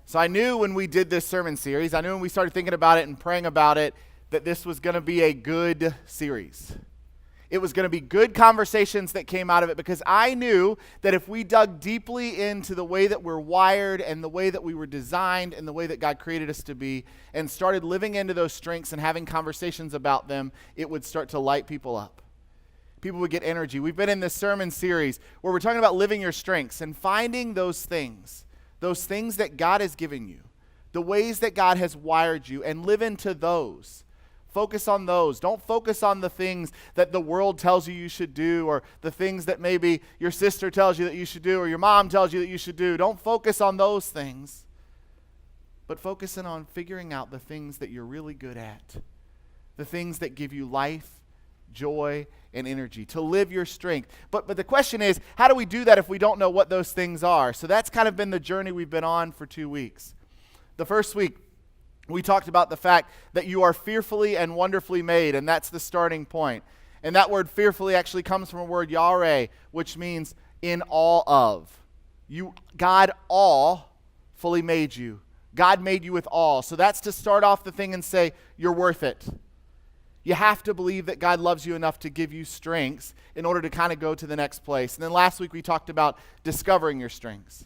So I knew when we did this sermon series, I knew when we started thinking about it and praying about it, that this was going to be a good series. It was going to be good conversations that came out of it, because I knew that if we dug deeply into the way that we're wired and the way that we were designed and the way that God created us to be and started living into those strengths and having conversations about them, it would start to light people up. People would get energy. We've been in this sermon series where we're talking about living your strengths and finding those things that God has given you, the ways that God has wired you, and live into those. Focus on those. Don't focus on the things that the world tells you should do, or the things that maybe your sister tells you that you should do, or your mom tells you that you should do. Don't focus on those things, but focusing on figuring out the things that you're really good at, the things that give you life, joy, and energy, to live your strength. But the question is, how do we do that if we don't know what those things are? So that's kind of been the journey we've been on for 2 weeks. The first week, we talked about the fact that you are fearfully and wonderfully made, and that's the starting point. And that word fearfully actually comes from a word yare, which means in awe of. God all fully made you. God made you with all. So that's to start off the thing and say, you're worth it. You have to believe that God loves you enough to give you strengths in order to kind of go to the next place. And then last week we talked about discovering your strengths,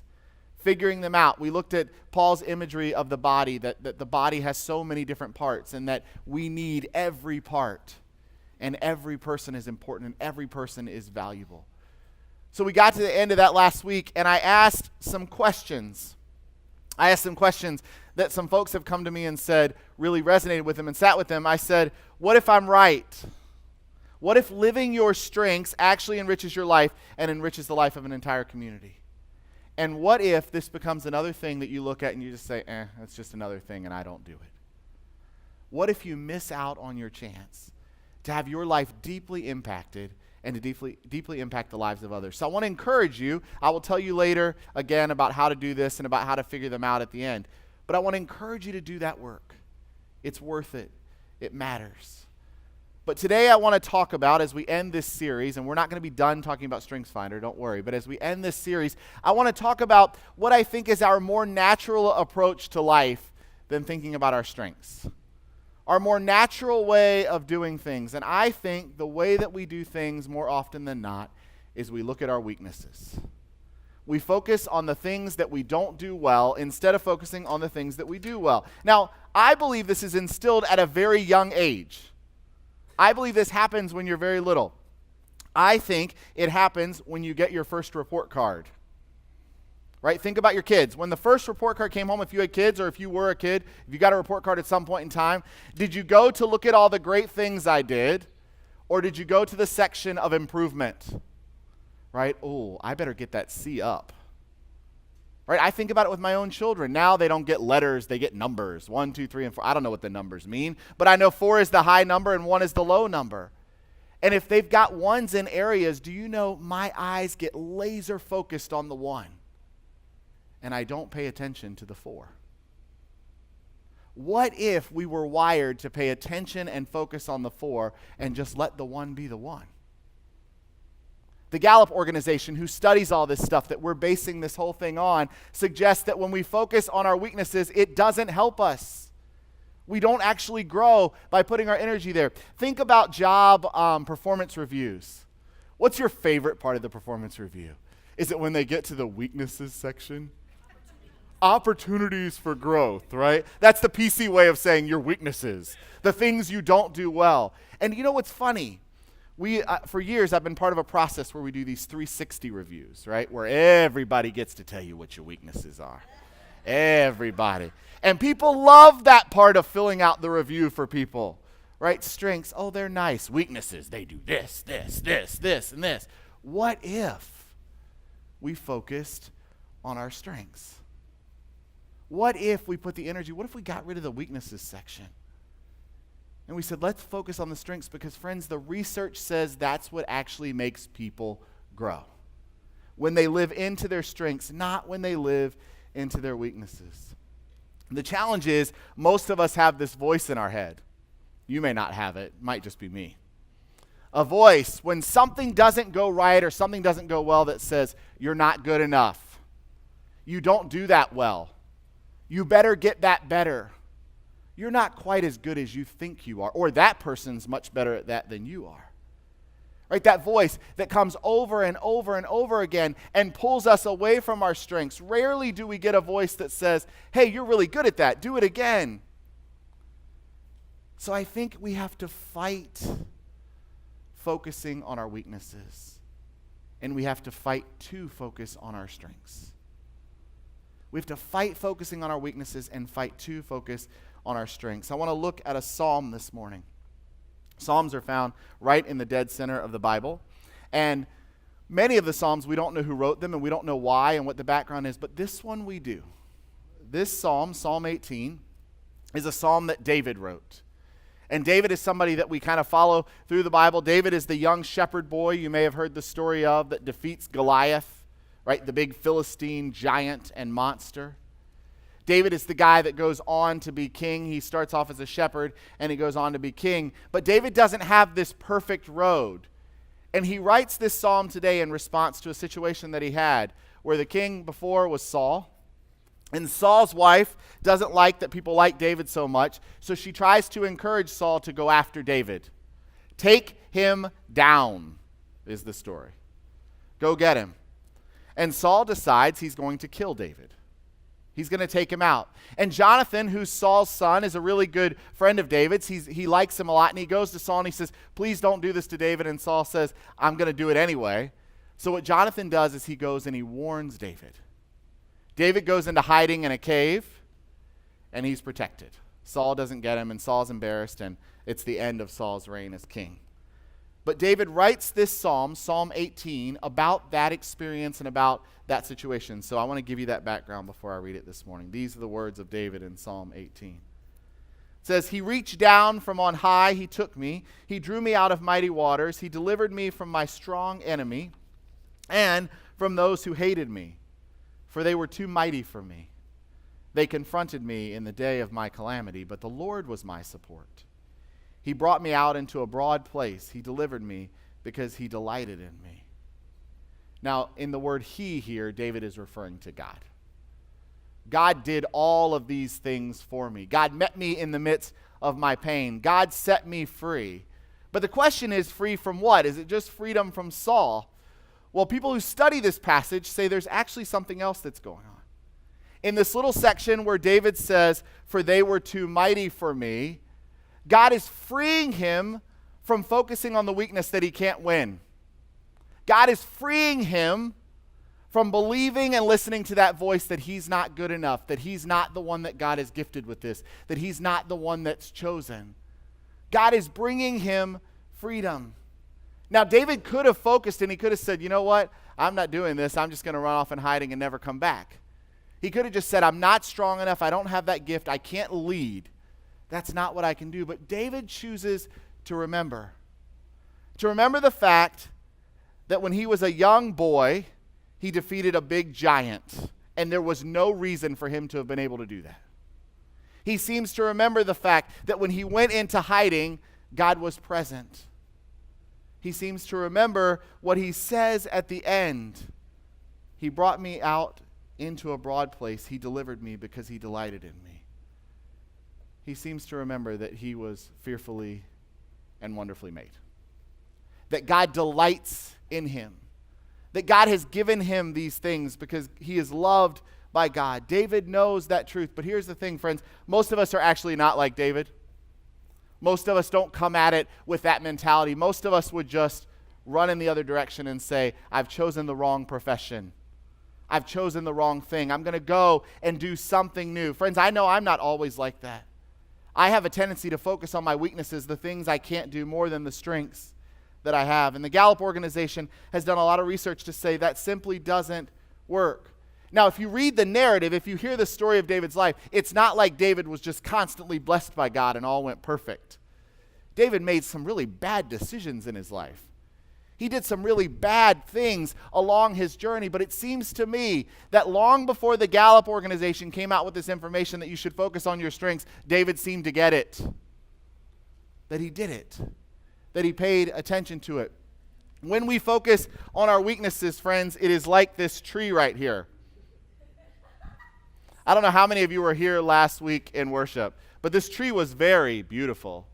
figuring them out. We looked at Paul's imagery of the body, that the body has so many different parts and that we need every part. And every person is important and every person is valuable. So we got to the end of that last week, and I asked some questions. That some folks have come to me and said really resonated with them and sat with them. I said, what if I'm right? What if living your strengths actually enriches your life and enriches the life of an entire community? And what if this becomes another thing that you look at and you just say, that's just another thing and I don't do it? What if you miss out on your chance to have your life deeply impacted and to deeply impact the lives of others? So I want to encourage you. I will tell you later again about how to do this and about how to figure them out at the end. But I want to encourage you to do that work. It's worth it. It matters. But today I want to talk about, as we end this series, and we're not going to be done talking about StrengthsFinder, don't worry, but as we end this series, I want to talk about what I think is our more natural approach to life than thinking about our strengths. Our more natural way of doing things. And I think the way that we do things more often than not is we look at our weaknesses. We focus on the things that we don't do well instead of focusing on the things that we do well. Now, I believe this is instilled at a very young age. I believe this happens when you're very little. I think it happens when you get your first report card. Right? Think about your kids. When the first report card came home, if you had kids or if you were a kid, if you got a report card at some point in time, did you go to look at all the great things I did, or did you go to the section of improvement? Right? Oh, I better get that C up. Right? I think about it with my own children. Now they don't get letters, they get numbers. 1, 2, 3, and 4. I don't know what the numbers mean, but I know 4 is the high number and 1 is the low number. And if they've got 1s in areas, do you know my eyes get laser focused on the 1? And I don't pay attention to the 4. What if we were wired to pay attention and focus on the 4 and just let the 1 be the 1? The Gallup organization, who studies all this stuff that we're basing this whole thing on, suggests that when we focus on our weaknesses, it doesn't help us. We don't actually grow by putting our energy there. Think about job performance reviews. What's your favorite part of the performance review? Is it when they get to the weaknesses section? Opportunities for growth, right? That's the PC way of saying your weaknesses, the things you don't do well. And you know what's funny? For years, I've been part of a process where we do these 360 reviews, right? Where everybody gets to tell you what your weaknesses are. Everybody. And people love that part of filling out the review for people, right? Strengths, oh, they're nice. Weaknesses, they do this, this, this, this, and this. What if we focused on our strengths? What if we put the energy, what if we got rid of the weaknesses section? And we said, let's focus on the strengths, because, friends, the research says that's what actually makes people grow. When they live into their strengths, not when they live into their weaknesses. The challenge is, most of us have this voice in our head. You may not have it. It might just be me. A voice, when something doesn't go right or something doesn't go well, that says, you're not good enough. You don't do that well. You better get that better. You're not quite as good as you think you are, or that person's much better at that than you are. Right? That voice that comes over and over and over again and pulls us away from our strengths. Rarely do we get a voice that says, hey, you're really good at that. Do it again. So I think we have to fight focusing on our weaknesses. And we have to fight to focus on our strengths. We have to fight focusing on our weaknesses and fight to focus on our strengths. I want to look at a psalm this morning. Psalms are found right in the dead center of the Bible. And many of the Psalms, we don't know who wrote them and we don't know why and what the background is, but this one we do. This psalm, Psalm 18, is a psalm that David wrote. And David is somebody that we kind of follow through the Bible. David is the young shepherd boy you may have heard the story of that defeats Goliath, right? The big Philistine giant and monster. David is the guy that goes on to be king. He starts off as a shepherd and he goes on to be king. But David doesn't have this perfect road. And he writes this psalm today in response to a situation that he had where the king before was Saul. And Saul's wife doesn't like that people like David so much, so she tries to encourage Saul to go after David. Take him down is the story. Go get him. And Saul decides he's going to kill David. He's going to take him out. And Jonathan, who's Saul's son, is a really good friend of David's. He likes him a lot, and he goes to Saul and he says, please don't do this to David. And Saul says, I'm going to do it anyway. So what Jonathan does is he goes and he warns David. David goes into hiding in a cave, and he's protected. Saul doesn't get him, and Saul's embarrassed, and it's the end of Saul's reign as king. But David writes this psalm, Psalm 18, about that experience and about that situation. So I want to give you that background before I read it this morning. These are the words of David in Psalm 18. It says, he reached down from on high, he took me. He drew me out of mighty waters. He delivered me from my strong enemy and from those who hated me. For they were too mighty for me. They confronted me in the day of my calamity, but the Lord was my support. He brought me out into a broad place. He delivered me because he delighted in me. Now, in the word he here, David is referring to God. God did all of these things for me. God met me in the midst of my pain. God set me free. But the question is, free from what? Is it just freedom from Saul? Well, people who study this passage say there's actually something else that's going on. In this little section where David says, for they were too mighty for me, God is freeing him from focusing on the weakness that he can't win. God is freeing him from believing and listening to that voice that he's not good enough, that he's not the one that God has gifted with this, that he's not the one that's chosen. God is bringing him freedom. Now, David could have focused and he could have said, you know what? I'm not doing this. I'm just going to run off in hiding and never come back. He could have just said, I'm not strong enough. I don't have that gift. I can't lead. That's not what I can do. But David chooses to remember the fact that when he was a young boy, he defeated a big giant, and there was no reason for him to have been able to do that. He seems to remember the fact that when he went into hiding, God was present. He seems to remember what he says at the end. He brought me out into a broad place. He delivered me because he delighted in me. He seems to remember that he was fearfully and wonderfully made. That God delights in him. That God has given him these things because he is loved by God. David knows that truth. But here's the thing, friends. Most of us are actually not like David. Most of us don't come at it with that mentality. Most of us would just run in the other direction and say, I've chosen the wrong profession. I've chosen the wrong thing. I'm going to go and do something new. Friends, I know I'm not always like that. I have a tendency to focus on my weaknesses, the things I can't do more than the strengths that I have. And the Gallup organization has done a lot of research to say that simply doesn't work. Now, if you read the narrative, if you hear the story of David's life, it's not like David was just constantly blessed by God and all went perfect. David made some really bad decisions in his life. He did some really bad things along his journey, but it seems to me that long before the Gallup organization came out with this information that you should focus on your strengths, David seemed to get it. That he did it. That he paid attention to it. When we focus on our weaknesses, friends, it is like this tree right here. I don't know how many of you were here last week in worship, but this tree was very beautiful.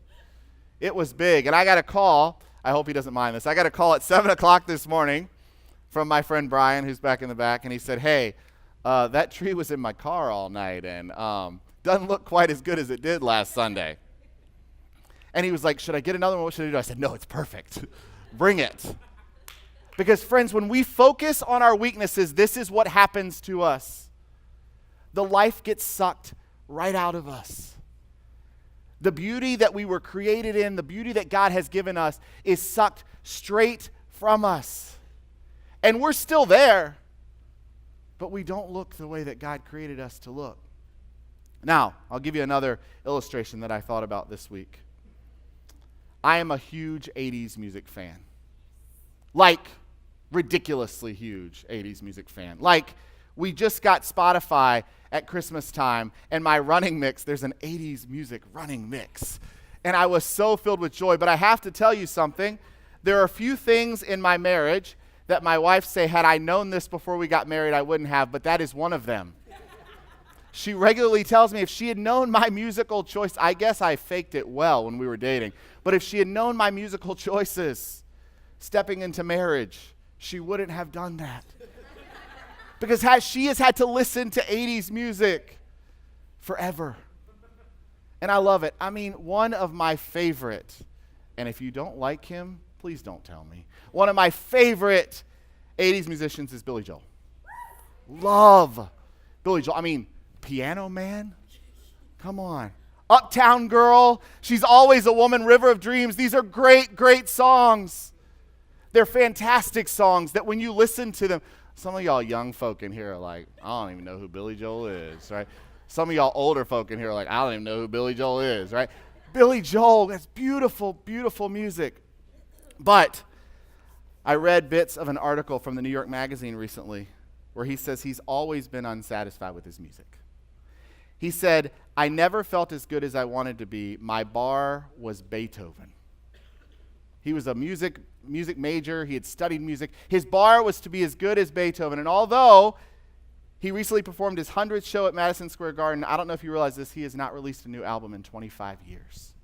It was big, and I got a call. I hope he doesn't mind this. I got a call at 7 o'clock this morning from my friend Brian, who's back in the back, and he said, hey, that tree was in my car all night, and doesn't look quite as good as it did last Sunday. And he was like, should I get another one? What should I do? I said, no, it's perfect. Bring it. Because, friends, when we focus on our weaknesses, this is what happens to us. The life gets sucked right out of us. The beauty that we were created in, the beauty that God has given us, is sucked straight from us. And we're still there, but we don't look the way that God created us to look. Now, I'll give you another illustration that I thought about this week. I am a huge 80s music fan. Like, ridiculously huge 80s music fan. Like, we just got Spotify at Christmas time, and my running mix, there's an 80s music running mix. And I was so filled with joy. But I have to tell you something. There are a few things in my marriage that my wife say, had I known this before we got married, I wouldn't have, but that is one of them. She regularly tells me if she had known my musical choice, I guess I faked it well when we were dating, but if she had known my musical choices stepping into marriage, she wouldn't have done that. Because she has had to listen to 80s music forever. And I love it. I mean, one of my favorite, and if you don't like him, please don't tell me. One of my favorite 80s musicians is Billy Joel. Love Billy Joel. I mean, Piano Man? Come on. Uptown Girl. She's Always a Woman. River of Dreams. These are great, great songs. They're fantastic songs that when you listen to them, some of y'all young folk in here are like, I don't even know who Billy Joel is, right? Some of y'all older folk in here are like, I don't even know who Billy Joel is, right? Billy Joel, that's beautiful, beautiful music. But I read bits of an article from the New York Magazine recently where he says he's always been unsatisfied with his music. He said, I never felt as good as I wanted to be. My bar was Beethoven. He was a music major. He had studied music. His bar was to be as good as Beethoven. And although he recently performed his 100th show at Madison Square Garden, I don't know if you realize this, he has not released a new album in 25 years.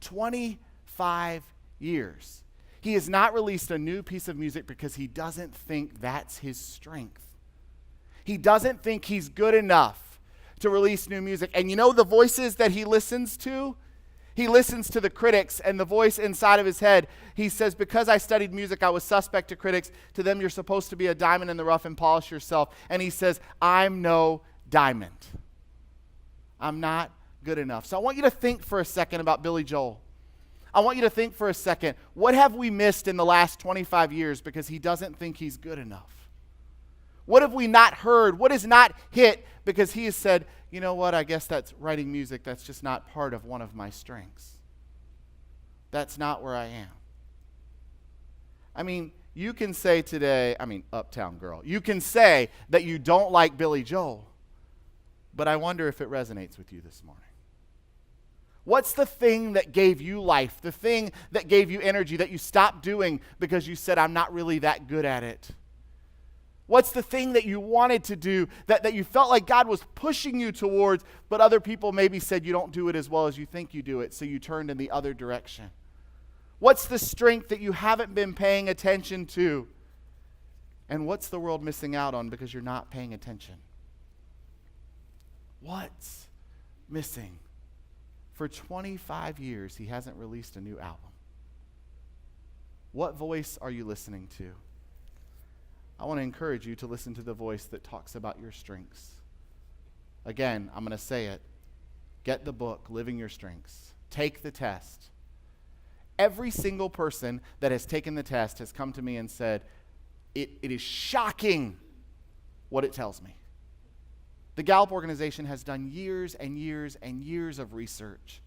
25 years. He has not released a new piece of music because he doesn't think that's his strength. He doesn't think he's good enough to release new music. And you know the voices that he listens to? He listens to the critics, and the voice inside of his head, he says, because I studied music, I was suspect to critics. To them, you're supposed to be a diamond in the rough and polish yourself. And he says, I'm no diamond. I'm not good enough. So I want you to think for a second about Billy Joel. I want you to think for a second, what have we missed in the last 25 years because he doesn't think he's good enough? What have we not heard? What is not hit because he has said, you know what, I guess that's writing music. That's just not part of one of my strengths. That's not where I am. I mean, you can say today, Uptown Girl, you can say that you don't like Billy Joel, but I wonder if it resonates with you this morning. What's the thing that gave you life, the thing that gave you energy that you stopped doing because you said, I'm not really that good at it? What's the thing that you wanted to do that you felt like God was pushing you towards, but other people maybe said you don't do it as well as you think you do it, so you turned in the other direction? What's the strength that you haven't been paying attention to? And what's the world missing out on because you're not paying attention? What's missing? For 25 years, he hasn't released a new album. What voice are you listening to? I want to encourage you to listen to the voice that talks about your strengths. Again, I'm going to say it. Get the book, Living Your Strengths. Take the test. Every single person that has taken the test has come to me and said, it is shocking what it tells me. The Gallup organization has done years and years and years of research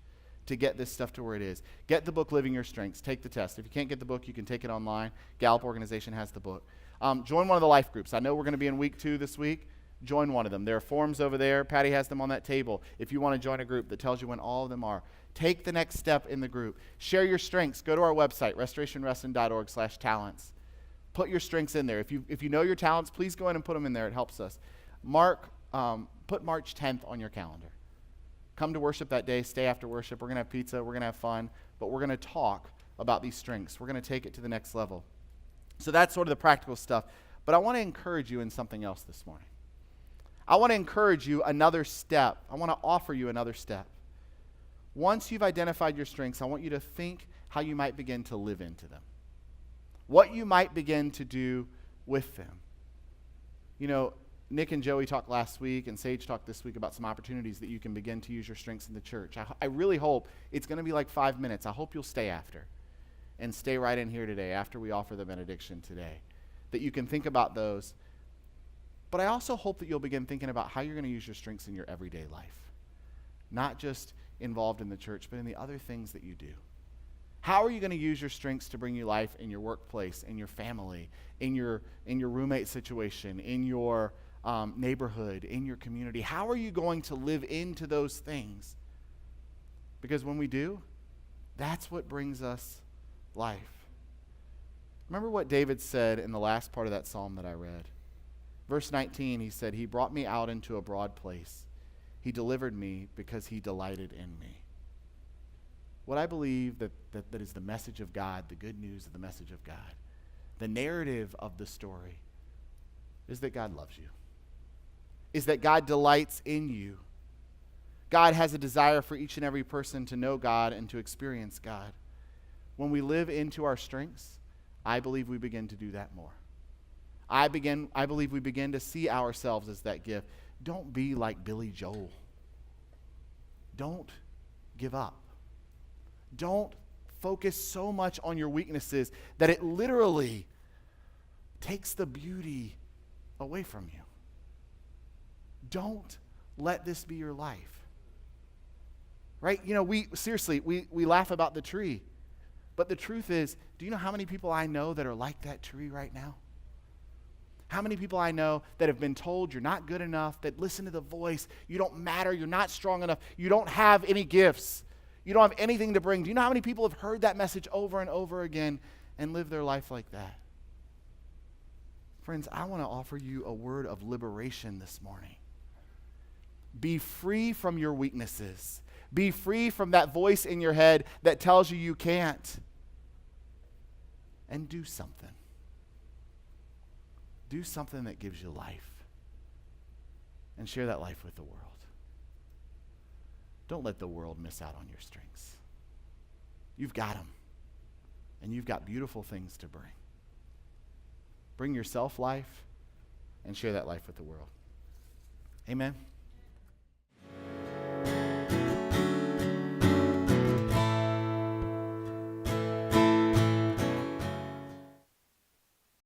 to get this stuff to where it is. Get the book, Living Your Strengths. Take the test. If you can't get the book, you can take it online. Gallup organization has the book. Join one of the life groups. I know we're going to be in week 2 this week. Join one of them. There are forms over there. Patty has them on that table. If you want to join a group that tells you when all of them are, take the next step in the group. Share your strengths. Go to our website, restorationreston.org/talents. Put your strengths in there. If you know your talents, please go in and put them in there. It helps us. Mark put March 10th on your calendar. Come to worship that day, stay after worship. We're going to have pizza, we're going to have fun, but we're going to talk about these strengths. We're going to take it to the next level. So that's sort of the practical stuff. But I want to encourage you in something else this morning. I want to encourage you another step. I want to offer you another step. Once you've identified your strengths, I want you to think how you might begin to live into them. What you might begin to do with them. You know, Nick and Joey talked last week, and Sage talked this week about some opportunities that you can begin to use your strengths in the church. I really hope it's going to be like 5 minutes. I hope you'll stay after and stay right in here today after we offer the benediction today, that you can think about those. But I also hope that you'll begin thinking about how you're going to use your strengths in your everyday life, not just involved in the church, but in the other things that you do. How are you going to use your strengths to bring you life in your workplace, in your family, in your roommate situation, in your neighborhood, in your community? How are you going to live into those things? Because when we do, that's what brings us life. Remember what David said in the last part of that psalm that I read. Verse 19, he said, "He brought me out into a broad place. He delivered me because he delighted in me." What I believe that is the message of God, the good news of the message of God, the narrative of the story, is that God loves you, is that God delights in you. God has a desire for each and every person to know God and to experience God. When we live into our strengths, I believe we begin to do that more. I believe we begin to see ourselves as that gift. Don't be like Billy Joel. Don't give up. Don't focus so much on your weaknesses that it literally takes the beauty away from you. Don't let this be your life. Right? You know, we laugh about the tree. But the truth is, do you know how many people I know that are like that tree right now? How many people I know that have been told you're not good enough, that listen to the voice, you don't matter, you're not strong enough, you don't have any gifts, you don't have anything to bring. Do you know how many people have heard that message over and over again and live their life like that? Friends, I want to offer you a word of liberation this morning. Be free from your weaknesses. Be free from that voice in your head that tells you you can't. And do something. Do something that gives you life. And share that life with the world. Don't let the world miss out on your strengths. You've got them. And you've got beautiful things to bring. Bring yourself life and share that life with the world. Amen.